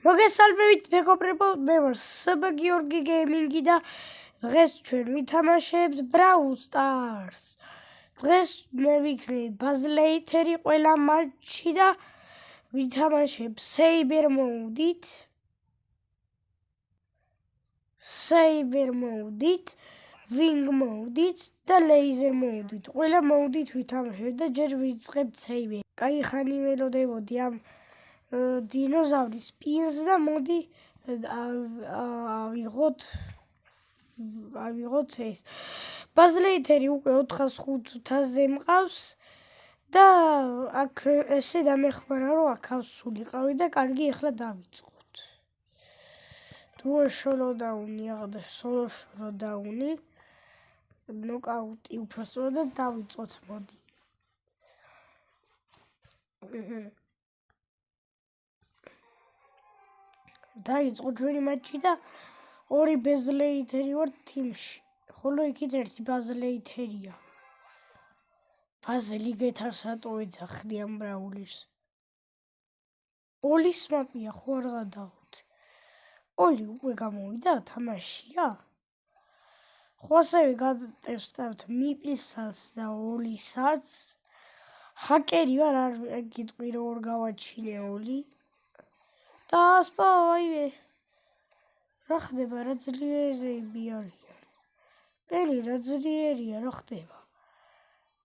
მოგესალმებით მეგობრებო, მე ვარ საბა გიორგი გეიმინგი და დღეს ჩვენ ვითამაშებთ Brawl Stars. დღეს მე ვიქნები Buzz Lightyear ყველა მატჩში და ვითამაშებ Saber Mode-ით, Wing Mode-ით და Laser Mode-ით. ყველა Mode-ით ვითამაშებ და ჯერ ვიწყებთ Saber. კაი ხანი ველოდებოდი ამ დინოზავრის სპინს და მოდი ავიღოთ ეს. Buzz Lightyear უკვე 405-ზე მყავს და აქ ესე დამეხმარა რომ აქავს სულიყავი და კარგი ახლა დავიწყოთ. Duo Showdown-ი აღდა Solo Showdown-ი. ნოკაუტი უпросторо და დავიწყოთ მოდი. დაიწყო ჩვენი მატჩი და ორი Buzz Lightyear ვარ თიმში. ხოლო იქით ერთი Buzz Lightyear-ია. ბაზელი გეთარსატო ეძახდი ამ ბრაულერს. ოლის მაპია ხო არ გადავთ. ოლი უკვე გამოვიდა თამაშია? ხო ასევე გადატესტავთ მიპილსაც და ოლისაც. ჰაკერი ვარ არ გიტყვი რომ ორ გავაჩინე ოლი. და ასპა ვაიმე რა ხდება რა ძლიერები არიან. პელი რა ძლიერია რა ხდება.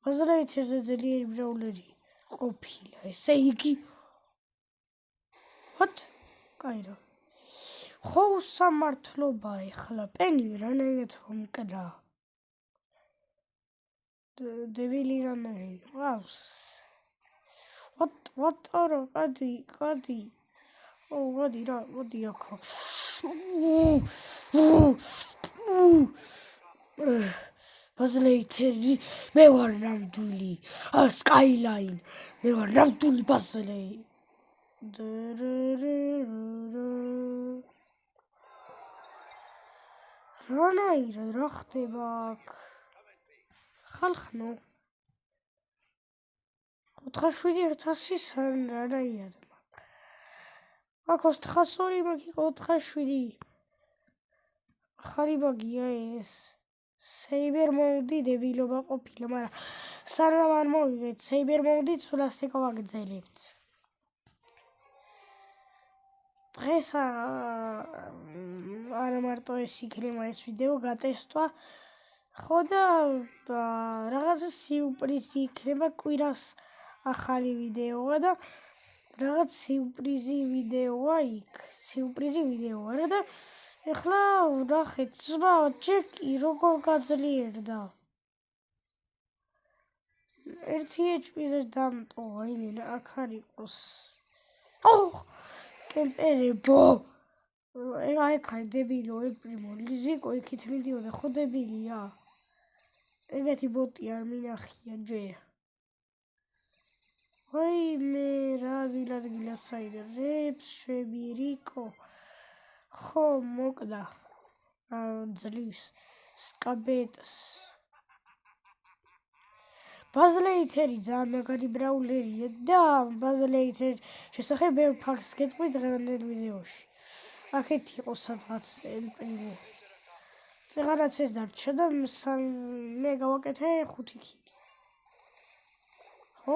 Buzz Lightyear-ზე ძლიერი ბრაულერი ყოფილა. ესე იგი what? კაი რა. ხო უსამართლობა ეხლა პენი რანაირად მომკრა. დევილი რანაირად ყავს. what არა გადი. მოდი რა, მოდი აქ. Buzz Lightyear, მე ვარ ნამდვილი. Skyline, მე ვარ ნამდვილი Buzz Lightyear. რანაირად რა ხდება აქ? ხალხნო 47000 რანაირად. აქ 402 მაგი 407. ახალი ბაგია ეს. Saber Mode-ი დებილობა ყოფილა, მაგრამ სანამ არ მოვიღეთ Saber Mode-ით სულ ასე გავაგრძელებთ. დღეს არა მარტო ეს იქნება ეს ვიდეო გატესტვა, ხო და რაღაც სიურპრიზი იქნება კვირას ახალი ვიდეოა და რაღაც სიურპრიზი ვიდეოა იქ. სიურპრიზი ვიდეოა რა და ეხლა ვნახეთ ზმა ჯეკი როგორ გაძლიერდა. 1 HP-ზე დამტოვა, იმენა აქ არ იყოს. კემპერებო. აი ხარ დებილო ელპრიმო ლიზიკო იქით მიდიოდა ხო დებილია. ეგეთი ბოტი არ მინახია ჯერ. ვაიმე რა ვილადგილა საიდრებს შვებირიკო. ხო მოკდა ძლივს სკაბეტს. Buzz Lightyear ძალიან მაგარი ბრაულერია და Buzz Lightyear შესახებ ბევრ ფაქტს გეტყვი დღევანდელ ვიდეოში. აქეთ იყო სადღაც ელპრიმო. წეღარაც ეს დარჩა და მე გავაკეთე 5 კილი. ხო?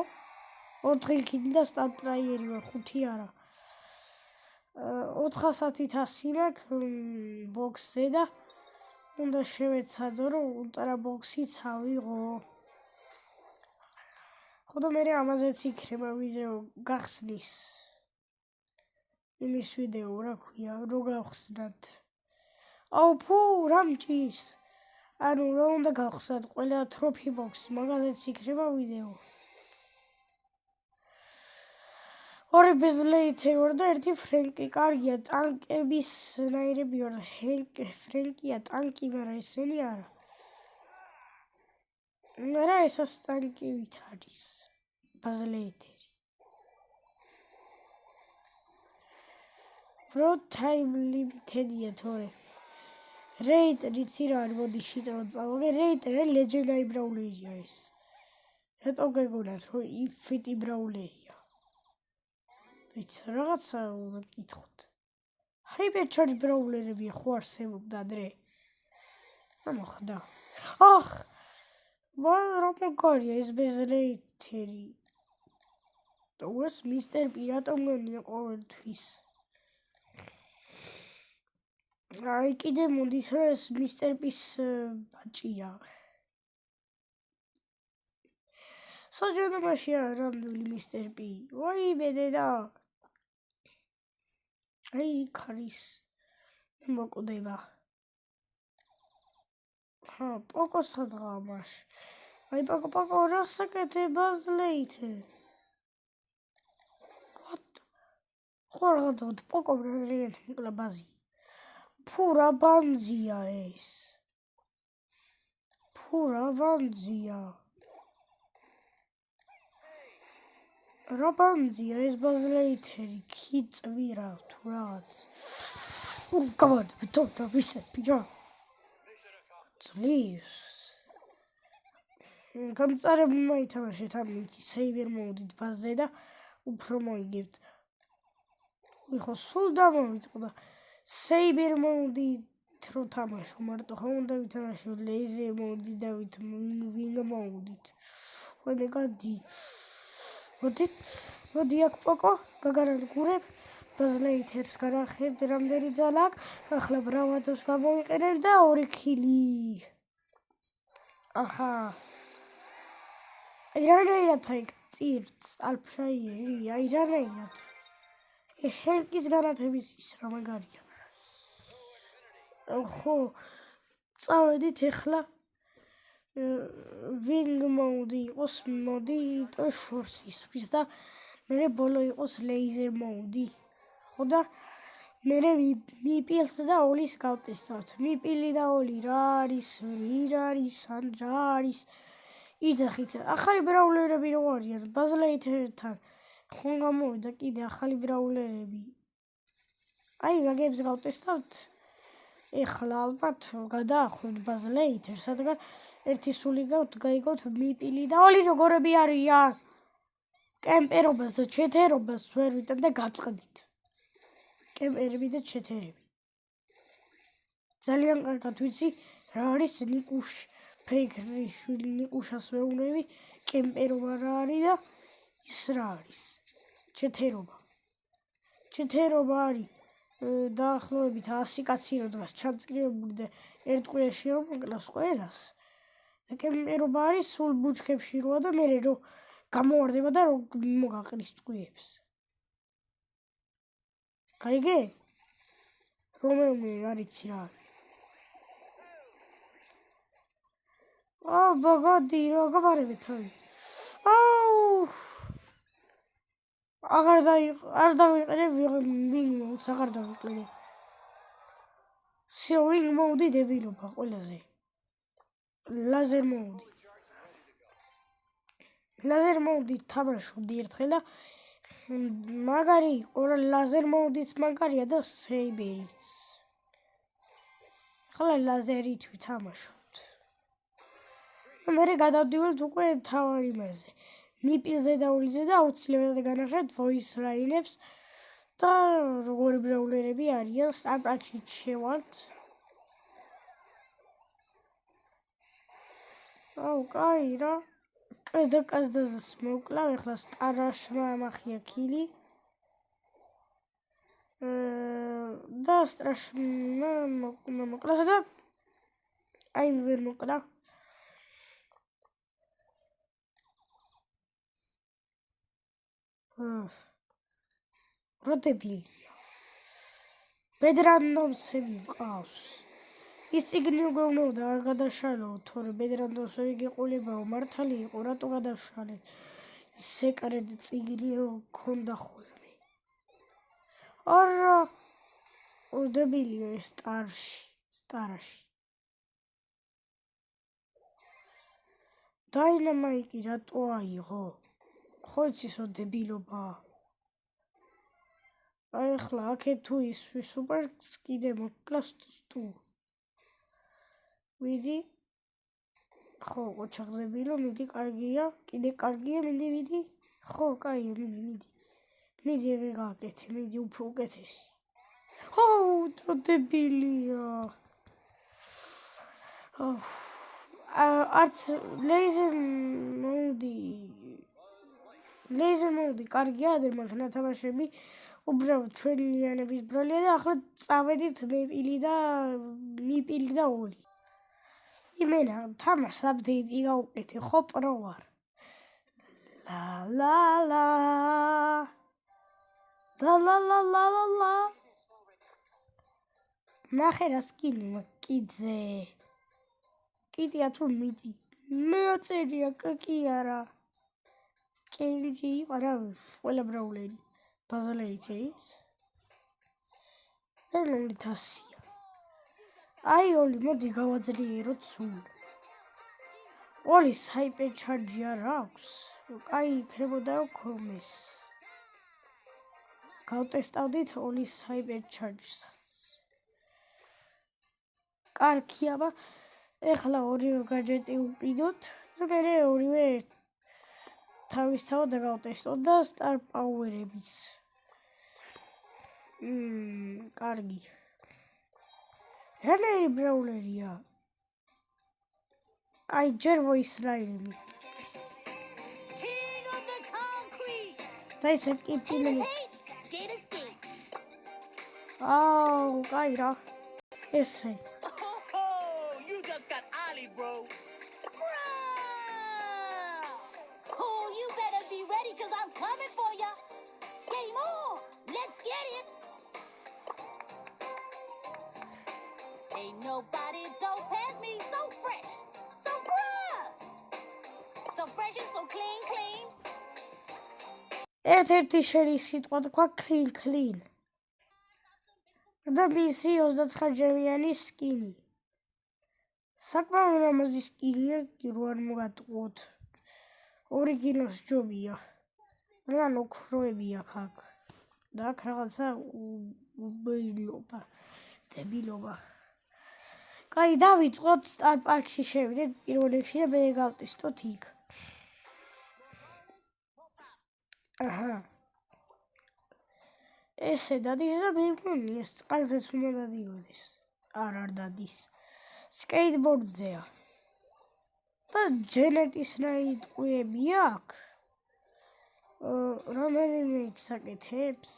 4 კილი და სტარ პლეიერი ვარ 5 არა. 410 მაქვს ბოქსზე და უნდა შევეცადო რომ ულტრა ბოქსიც ავიღო. ხო და მე ამაზეც იქნება ვიდეო გახსნის. იმის ვიდეო რა ქვია, რო გავხსნათ. აუ ფუ რამჭის. ანუ რა უნდა გავხსნათ ყველა ტროფი ბოქსი, მაგაზეც იქნება ვიდეო. ორი Buzz Lightyear და ერთი ფრენკი. კარგია, ტანკების ნაირები ვარ. ფრენკია ტანკი, მაგრამ ესენი არა. რა ესას ტანკივით არის. Buzz Lightyear. Pro time limited-ია თორე. Raid რიცი რა არის, მოდი შიწრო წავაგე. Raid legendary brawlerია ეს. რატო გეგონათ რომ infinity brawlerია. It's რაღაცა უნდა გითხოთ. ჰაიპერჩარჯ ბრაულერები ხო არსებობდა დღე? რა მოხდა? ახ, რა მაგარია ეს ბეზლეითერი. ეს მისტერ პირატომ გონია ყოველთვის. აი კიდე მოდის რა ეს მისტერ პის ბაჭია. საჯანამაშია რამდვილი მისტერ პი. ვაიმე დედა. აი ქარის მოკვდება. პოკო სადღაა მაშ. აი პოკო რა საკეთე ბაზლეითე. ხო რაღაც პოკო რეალ მოკლა ბაზი. ფურა ბანზია ეს. ფურა ბანზია. რა ბანზია ეს ბაზლეითერი ქიწვირა თუ რაღაც. უკავად ბთოდა ვისები რა. ძლივს. გამწარებულმა ითამაშეთ ამით სეივერ მოდით ბაზზე და უფრო მოიგებთ. ხო სულ დამოვიწყდა. სეივერ მოდით რო თამაშო მარტო ხომ უნდა ვითამაშო ლეიზერ მოდით და ვინგ მოდით. ვაიმე გადი. მოდი აქ პოკო, გაგარანტგურებ, ბაზლეითერს განახებ რამდენი ძალა აქვს, ახლა ბრავადოს გამოვიყენებ და 2 ქილი. აჰა. აი რანაირად აი წირც ალფრაიერი, აი რანაირად. ჰენკის განათების ის რა მაგარია. ხო, წავედით ახლა ვინგ მოუდი იყოს მოდი შორს ისვრის და მე ბოლო იყოს ლეიზერ მოუდი. ხო და მე მიპილს და ოლის გავტესტავთ. მიპილი და ოლი რა არის, ვინ არის, ან რა არის. იძახით. ახალი ბრაულერები რო არიან ბაზლეითერთან. ხომ გამოვიდა კიდე ახალი ბრაულერები. აი მაგებს გავტესტავთ. ეხლა ალბათ გადაახვევთ ბაზლეითერს, რადგან ერთი სული გაიგოთ მიპილი და ოლი როგორები არიან. კემპერობას და ჩეთერობას ვერ ვიტან და გაწყდით. კემპერები და ჩეთერები. ძალიან კარგად ვიცი რა არის ნიკუშ ფეიქრი შვილი ნიკუშას ვეუბნები კემპერობა რა არის და ის რა არის. ჩეთერობა არის დაახლოებით 100 კაცი რო დღეს ჩამწკრივებული და ერთ კვირაში რომ მოკლას ყველას. და კემპერობა არის სულ ბუჩქებში როა და მე რო გამოვარდება და რო მოგაყრის ტყვიებს. გაიგე? რომელი არიცი რა არის. ბაგადი რა გამარებით თავი. არ დავიყენებ ვინგ მოდს, აღარ დავიყენებ. ვინგ მოდი დებილობა ყველაზე. ლაზერ მოდი თამაშობდი ერთხელ და მაგარი იყო რა ლაზერ მოდიც მაგარია და სეიბერიც. ახლა ლაზერით ვითამაშობთ. მე გადავდივალთ უკვე თავარ იმაზე. მიპილზე და ულიზე და აუცილებლად განახებთ voice line-ებს და როგორი ბრაულერები არიან სტარტ-პაკში შევართ. კაი რა. კაზდაზას მოვკლავ, ახლა სტარაშმა ამახია ქილი. და სტრაშმა მოკლას და აი ვერ მოკლა. რა დებილია. ბედრანდომსები მყავს. ის წიგნი უგეუნებდა არ გადაშალო, თორე ბედრანდომსები გეყოლებაო, მართალი იყო, რატო გადავშალეთ. სეკრეტ წიგნი რო ქონდა ხოლმე. არა დებილია ეს სტარაში. დაინამაიკი რატო აიღო? ხო იცისო დებილობა. აი ახლა აქეთ თუ ისვი სუპერს კიდე მოკლას თუ. მიდი. ხო ოჩაღზებილო, მიდი კარგია, კიდე კარგია, მიდი. ხო, კაია, მიდი. მიდი ეგ გააკეთე, მიდი უფრო უკეთესი. დებილია. არც ლეიზერ მოუდი კარგია, ადრე ნათამაშები უბრალოდ ჩვენლიანების ბრალია და ახლა წავედით მიპილი და ოლი. იმენა თამაშს აპდეიტი გავუკეთე, ხო პრო ვარ. ლა. ნახე რა სკინი კიდზე. კიდია თუ მიდი. მე აწერია კი არა. კენჯი არა ყველა ბრაულერი. ბაზალეიცის. ელოლი თასია. აი ოლი მოდი გავაძლიეროთ სულ. ოლის ჰაიპერ ჩარჯი არ აქვს. კაი იქნებოდა ქომეს. გავტესტავდით ოლის ჰაიპერ ჩარჯსაც. კარგია, ეხლა ორივე გაჯეტი უყიდოთ და მე ორივე თავისთავად გავტესტოთ და სტარ პაუერების. კარგი. რანაირი ბრაულერია? კაი ჯერ ვოისრაილები. და ისე კიპილი. კაი რა. ესე. Ain't nobody don't pass me so fresh, so rough, so fresh and so clean. ერთ-ერთი შენი სიტყვა თქვა clean. და მისი 29-ჯერიანი სკინი. საკმაოდ ლამაზი სკინია, რო არ მოგატყუოთ. ორიგინალს ჯობია. რან ოქროები აქ. და აქ რაღაცა დებილობა. კაი, დავიწყოთ სტარ პარკში შევიდეთ პირველ რიგში და მე გავტესტოთ იქ. აჰა. ესე დადის და მეგონი ეს წყალზეც უნდა დადიოდეს. არ დადის. სკეიტბორდზეა. და ჯენეტის რაიტყვიები აქვს. რომელიმე საკეთებს.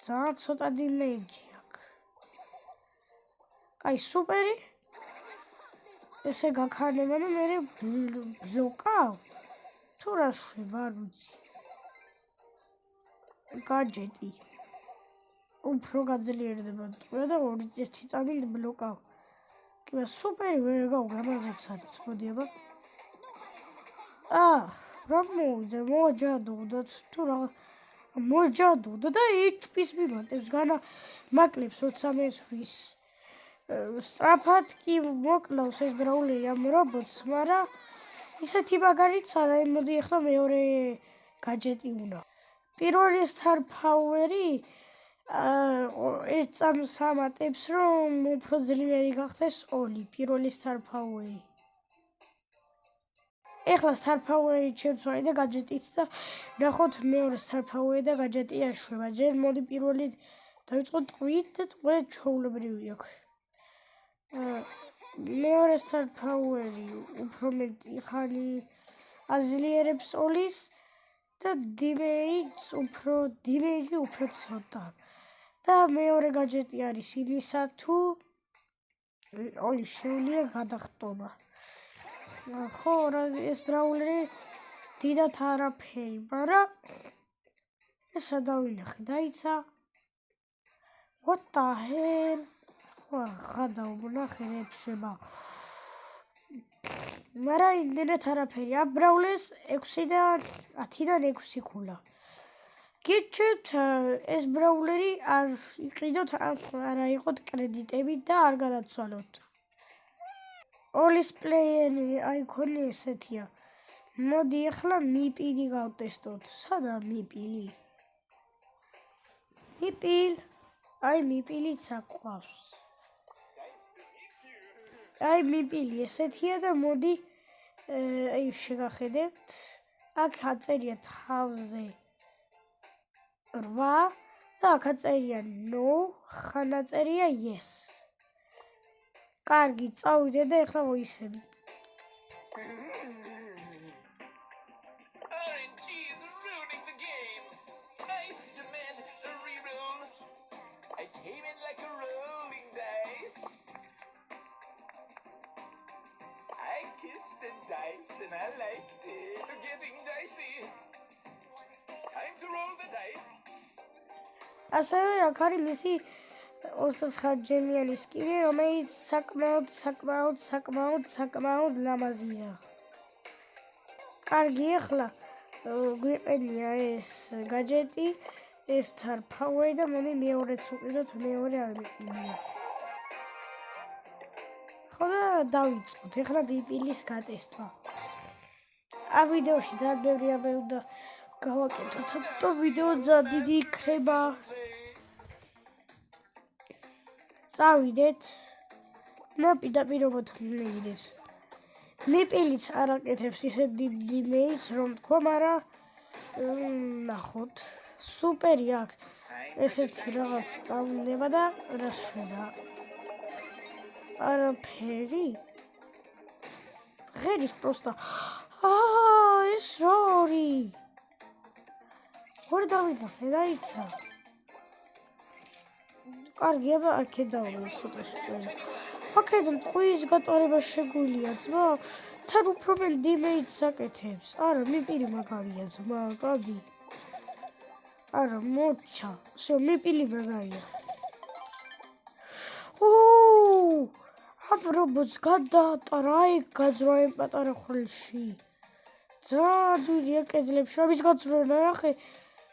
ძალიან ცოტა დიმეიჯი აქვს. კაი, სუპერი. ესე გაქარნება და მე ბლოკავ. თუ რა შვება, არ ვიცი. გაჯეტი. უფრო გაძლიერდება ტყუა და ერთი წამით ბლოკავ. კი, სუპერი ვერ გავგამაზებს არის, მოდი აბა. რა მოვიდა, მოჯადოთ თუ რა მოჯადოთ და HP-ს მიმატებს, მაკლებს 23-ის. სწრაფად კი მოკლავს ეს ბრაულერი ამ რობოტს, მაგრამ ისეთი მაგარიც არა, მოდი ახლა მეორე გაჯეტი უნდა. პირველი star power-ი ერთ წამს ამატებს, რომ უფრო ძლიერი გახდეს ოლი, პირველი star power-ი. ეხლა star power-ი შევცვალე და გაჯეტიც და ნახოთ მეორე star power-ი და გაჯეტი აშვება. ჯერ მოდი პირველი დავიწყოთ ტყვით და ტყვე ჩვეულებრივი აქვს. მეორე star power-ი უფრო მეტი ხანი აზლიერებს ოლის და დიმეიჯი უფრო ცოტა. და მეორე გაჯეტი არის იმისა თუ ოლი შეუძლია გადახტობა. ხო, ეს ბრაულერი დიდად არაფერი, მაგრამ ესა დავინახე, დაიცა. What the hell? ხო, გადავნახე რჩება. მაგრამ იმდენად არაფერი. ამ ბრაულერს 10-დან 6 ქულა. გიჩვენთ ეს ბრაულერი არ იყიდოთ, არა იყოთ კრედიტებით და არ გადაცვალოთ. ოლის პლეიერი აიქონი ესეთია. მოდი ახლა მიპილი გავტესტოთ. სადაა მიპილი? აი მიპილიც აყვავს. აი მიპილი ესეთია და მოდი აი შეგახედეთ. აქ აწერია თავზე 8 და აქ წერია no, ხანა წერია yes. კარგი, წავიდე და ეხლა მოისები. RNG is ruining the game. I demand a reroll. I came in like a rolling dice. I kissed the dice and I liked it. Getting dicey. Time to roll the dice. ასევე აქ არის მისი 29-ჯერიანი სკილი, რომელიც საკმაოდ ლამაზია. კარგი, ახლა გვიყენია ეს გაჯეტი, ეს star power და მოდი მეორეც ვუყიდოთ, მეორე არ მიყენია. ხო და დავიწყოთ, ახლა ბიპილის გატესტვა. ამ ვიდეოში ძალიან ბევრი და გავაკეთოთ, და ვიდეო ძალიან დიდი იქნება. წავიდეთ და პირდაპირობოთ მივიდეთ. მიპილიც არ აკეთებს ისე დიდ იმეის, რომ თქვა, მაგრამ ნახოთ. სუპერი აქვს ესეთი რაღაც პრობლემა და რა შედა. არაფერი. ღერის პროსტა. ეს რორი. ვარ დავიდახე, დაიცა. კარგი, აბა აქეთ დავიდე ცოტა სუპერი. აქედან ტყუის გატარება შეგვიძლია, ძმა. თან უფრო მეტი იმეიც აკეთებს. არა, მიპილი მაგარია, ძმა, გადი. არა, მოჩა. всё, მიპილი მაგარია. აბრობოც გადაატარა, აი გაძრა იმ პატარა ხვრელში. ძალიან დიდია კედლებში, ამის გაძრა ნახე.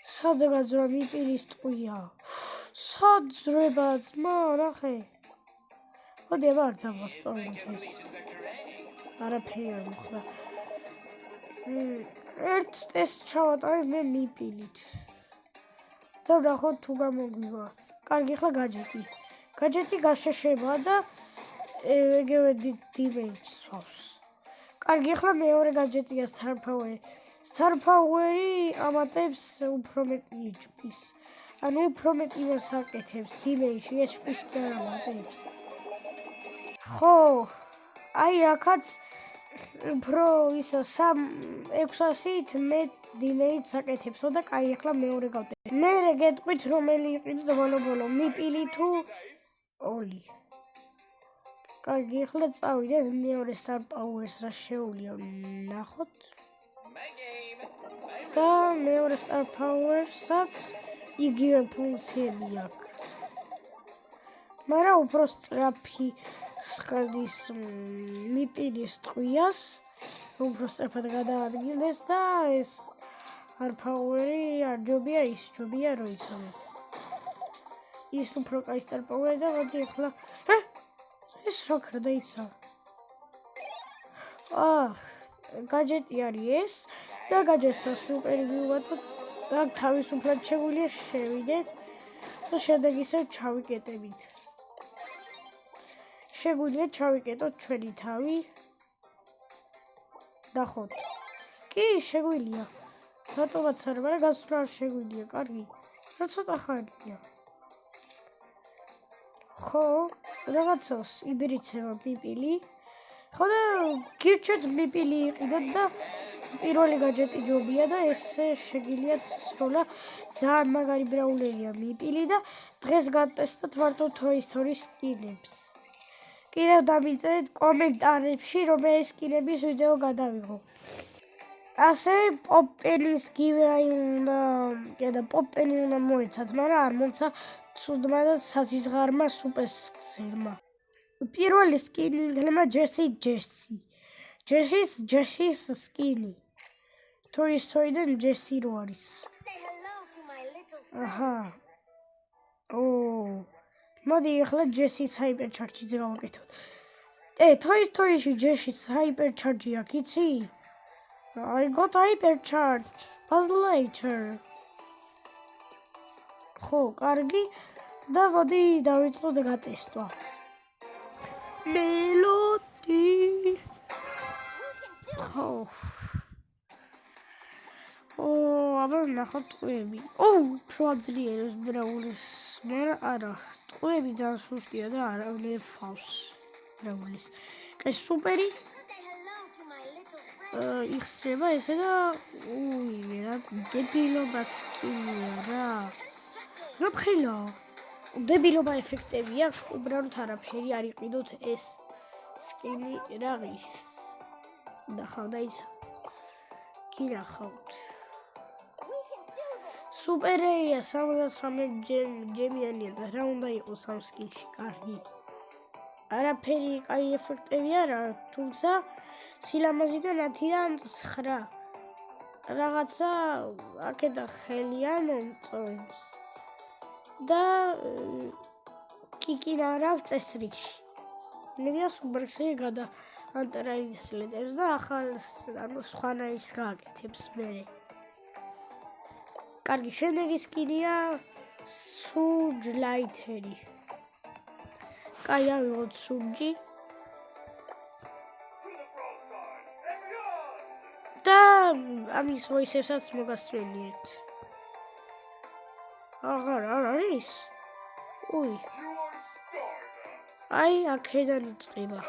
სად გაძრა მიპილის ტყვია. სად ძრება, ძმა, ნახე. მოდი აბა არ დავასპავნოთ ეს. არაფერი არ მოხდა. ერთ ტესტს ჩავატარე მე მიპილით. და ვნახოთ თუ გამოგვივა. კარგი, ახლა გაჯეტი. გაჯეტი გაშეშება და ეგევე დიმეიჯს სვავს. კარგი, ახლა მეორე გაჯეტია star power. star power-ი ამატებს უფრო მეტი HP-ს. ანუ უფრო მეტი იმას აკეთებს დიმეიჯში, HP-ს კი არ ამატებს. ხო, აი აქაც უფრო ისა 600-ით მეტ დიმეიჯს აკეთებსო და კაი, ახლა მეორე გავდე. მე გეტყვით რომელი იყიდოთ ბოლო-ბოლო, მიპილი თუ ოლი. კარგი, ახლა წავიდეთ მეორე star power-ს რა შეუძლია ნახოთ. და მეორე star power-საც იგივე ფუნქციები აქვს. მაგრამ უფრო სწრაფი სხდის მიპილის ტყვიას, უფრო სწრაფად გადაადგილდეს და ეს star power-ი არ ჯობია ის, ჯობია რომ იცოდეთ. ის უფრო კაი star power-ი და მოდი ახლა ეს რა ქრა დაიცა. გაჯეტი არის ეს და გაჯეტს სუპერი ვივატოთ. აქ თავისუფლად შეგვიძლია შევიდეთ და შემდეგ ისევ ჩავიკეტებით. შეგვიძლია ჩავიკეტოთ ჩვენი თავი. ნახოთ. კი, შეგვიძლია. რატომაც არა, მაგრამ გასვლა არ შეგვიძლია, კარგი. რა ცოტა ხანია. ხო, რაღაცას იბირიცება მიპილი. ხო და გირჩეთ მიპილი იყიდოთ და პირველი გაჯეტი ჯობია და ეს შეგიძლიათ სროლა. ძალიან მაგარი ბრაულერია მიპილი და დღეს გადტესტოთ მარტო Toy Story სკინებს. კიდევ დამიწერეთ კომენტარებში, რომ ეს სკინების ვიდეო გადავიღო. ასევე პოპენის giveaway და პოპენი უნდა მოეცათ, მაგრამ არ მომცა ცუდმა და საზიზღარმა სუპერსერმა. პირველი სკინი იქნება ჯესის სკინი. Toy Story-დან ჯესი რო არის. Say hello to my little friend. აჰა. მოდი ახლა ჯესის ჰაიპერჩარჯზე გავაკეთოთ. Toy Story-ში ჯესის ჰაიპერჩარჯი აქვს, იცი? I got hypercharge. Buzz Lightyear. ხო, კარგი. და მოდი დავიწყოთ გატესტვა. მელოდი. ხო. აბა ნახოთ ტყუები. უფრო აძლიერებს ბრაულის, მაგრამ არა, ტყუები ძალიან სუსტია და არ ვლევავს ბრაულის. ეს სუპერი იხსრება ესე და რა დებილობა სკინია რა. რა ფხილა? დებილობა ეფექტები აქვს, უბრალოდ არაფერი არ იყიდოთ ეს სკინი რაღაც. ნახავდა ის. გინახავთ. სუპერეია 79 ჯემიანია და რა უნდა იყოს ამ სკინში კარგი. არაფერი კაი ეფექტები არა, თუმცა სილამაზიდან 10-დან 9. რაღაცა აქედა ხელიან მომწონს. და კიკინა არ აქვს წესრიგში. მედია სუპერქსი გადაანტრაინსლებს და ახალ სხვანაირს გააკეთებს მერე. კარგი, შემდეგი სკინია სუჯლაითერი. კაი ავიღოთ სუჯი. და ამის ვოისებსაც მოგასმენიეთ. აღარ არ არის? აი, აქედან იწყება.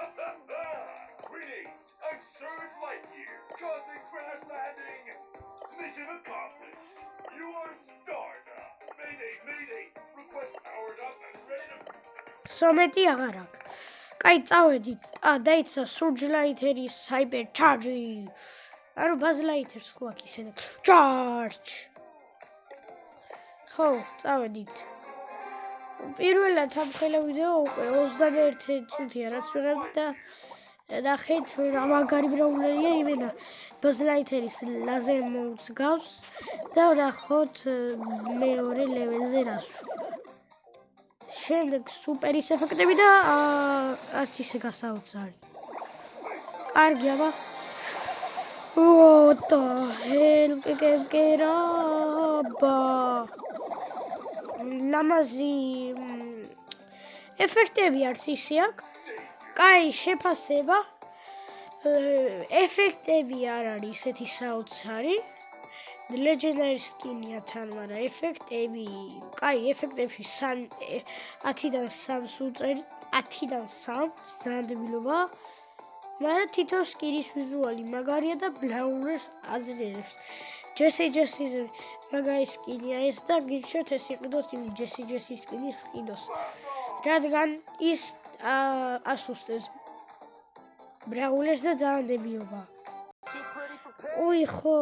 Mission accomplished. You are starter. Mayday. Request powered up and ready to... სომეტი აღარ აქვს. კაი, წავედით. დაიცა სუჯლაითერის ჰაიპერ ჩარჯი. ანუ ბაზლაითერს ხო აქ ისე ჩარჯ. ხო, წავედით. პირველად ამ ხელა ვიდეო უკვე 21 წუთია რაც ვიღებ და ნახეთ რა მაგარი ბრაულერია იმენა ბაზლაითერის ლაზერ მოუდს გავს და ნახოთ მეორე ლეველზე რას შვება. შემდეგ სუპერის ეფექტები და არც ისე გასაოცარი. კარგი აბა. What the hell? კერაბა. ლამაზი ეფექტები არც ისე აქვს. კაი შეფასება. ეფექტები არ არის ისეთი საოცარი. Legendary skin-ია თან, მაგრამ ეფექტები, კაი, ეფექტებში 10-დან 3-ს უწევთ, 10-დან 3-ს ძანდებილობა. მაგრამ თითო სკინის ვიზუალი მაგარია და ბლაულერს აძლიერებს. ჯესის მაგარი სკინია ეს და გიჩვენოთ ეს იყიდოთ იმ ჯესის სკინის ყიდოს. რადგან ის ასუსტებს ბრაულერს და ძანდებილობა. ხო,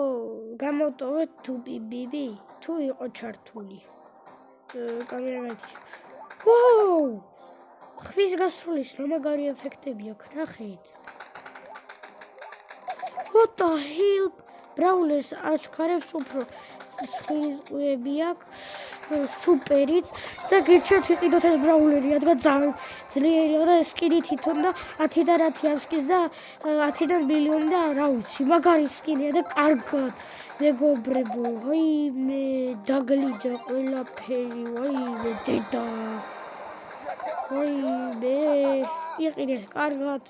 გამოვტოვეთ თუპი ბიბი, თუ იყო ჩართული. კამერა გაიჩი. ხმის გასრულის რა მაგარი ეფექტები აქვს, ნახეთ. What the hell? ბრაულერს აჩქარებს უფრო სხივები აქვს, სუპერიც და გიჩვენოთ იყიდოთ ეს ბრაულერი, რადგან ძალიან ძლიერია და სკინი თვითონ და 10-დან 10 ასკის და 10-დან მილიონი და რა ვიცი, მაგარი სკინია და კარგად მეგობრებო, ვაიმე, დაგლიჯა ყველაფერი, ვაიმე, დედა. ვაიმე, იყიდეთ კარგად.